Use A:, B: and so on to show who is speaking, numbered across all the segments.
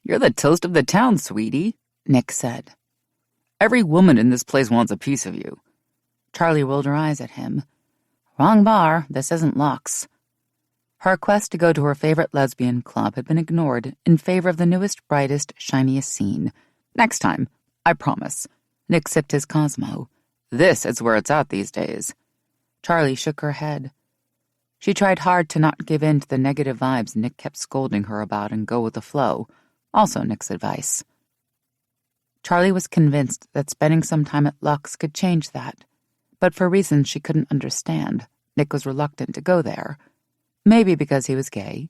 A: "You're the toast of the town, sweetie," Nick said. "Every woman in this place wants a piece of you." Charlie rolled her eyes at him. "Wrong bar. This isn't Lux." Her request to go to her favorite lesbian club had been ignored in favor of the newest, brightest, shiniest scene. "Next time, I promise." Nick sipped his Cosmo. "This is where it's at these days." Charlie shook her head. She tried hard to not give in to the negative vibes Nick kept scolding her about and go with the flow. Also Nick's advice. Charlie was convinced that spending some time at Lux could change that, but for reasons she couldn't understand, Nick was reluctant to go there. Maybe because he was gay,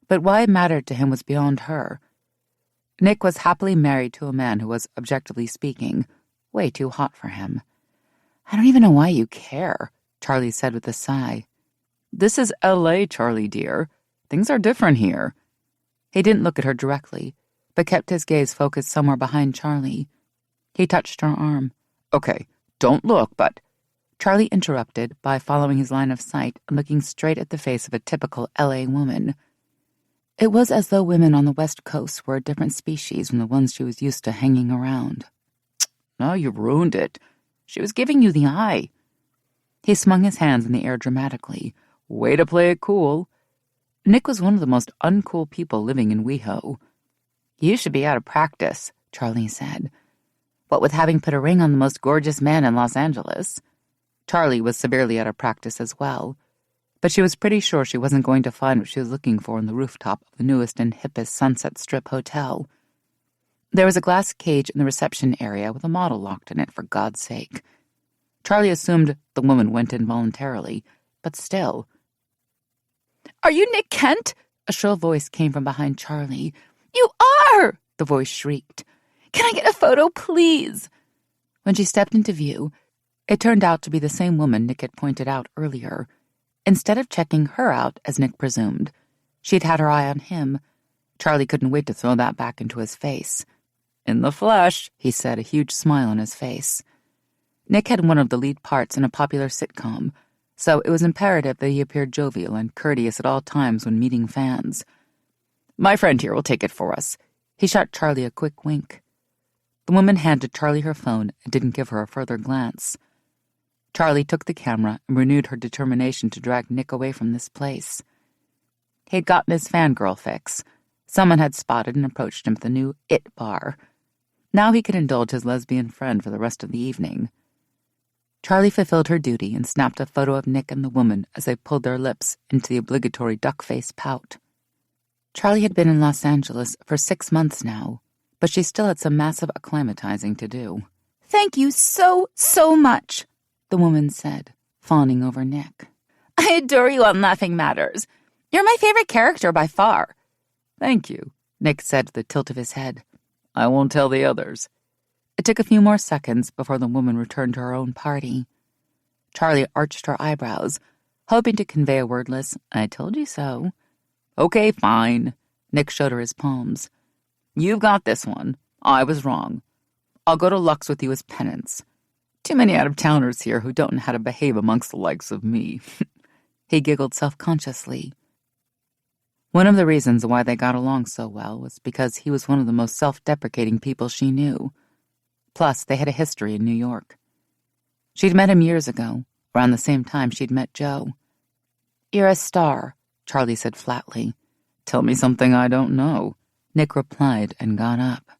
A: but why it mattered to him was beyond her. Nick was happily married to a man who was, objectively speaking, way too hot for him. "I don't even know why you care," Charlie said with a sigh. "This is L.A., Charlie dear. Things are different here." He didn't look at her directly, but kept his gaze focused somewhere behind Charlie. He touched her arm. "Okay, don't look, but—" Charlie interrupted by following his line of sight and looking straight at the face of a typical L.A. woman. It was as though women on the West Coast were a different species from the ones she was used to hanging around. "No, you ruined it. She was giving you the eye." He swung his hands in the air dramatically. "Way to play it cool." Nick was one of the most uncool people living in WeHo. "You should be out of practice," Charlie said. "What with having put a ring on the most gorgeous man in Los Angeles?" Charlie was severely out of practice as well, but she was pretty sure she wasn't going to find what she was looking for on the rooftop of the newest and hippest Sunset Strip hotel. There was a glass cage in the reception area with a model locked in it, for God's sake. Charlie assumed the woman went in voluntarily, but still. "Are you Nick Kent?" A shrill voice came from behind Charlie. "You are!" the voice shrieked. "Can I get a photo, please?" When she stepped into view, it turned out to be the same woman Nick had pointed out earlier. Instead of checking her out, as Nick presumed, she'd had her eye on him. Charlie couldn't wait to throw that back into his face. "In the flesh," he said, a huge smile on his face. Nick had one of the lead parts in a popular sitcom, so it was imperative that he appeared jovial and courteous at all times when meeting fans. "My friend here will take it for us." He shot Charlie a quick wink. The woman handed Charlie her phone and didn't give her a further glance. Charlie took the camera and renewed her determination to drag Nick away from this place. He had gotten his fangirl fix. Someone had spotted and approached him at the new It bar. Now he could indulge his lesbian friend for the rest of the evening. Charlie fulfilled her duty and snapped a photo of Nick and the woman as they pulled their lips into the obligatory duck-face pout. Charlie had been in Los Angeles for 6 months now, but she still had some massive acclimatizing to do. "Thank you so much," the woman said, fawning over Nick. "I adore you on Laughing Matters. You're my favorite character by far." "Thank you," Nick said with a tilt of his head. "I won't tell the others." It took a few more seconds before the woman returned to her own party. Charlie arched her eyebrows, hoping to convey a wordless, "I told you so." "Okay, fine." Nick showed her his palms. "You've got this one. I was wrong. I'll go to Lux with you as penance. Too many out-of-towners here who don't know how to behave amongst the likes of me." He giggled self-consciously. One of the reasons why they got along so well was because he was one of the most self-deprecating people she knew. Plus, they had a history in New York. She'd met him years ago, around the same time she'd met Joe. "You're a star," Charlie said flatly. "Tell me something I don't know," Nick replied and got up.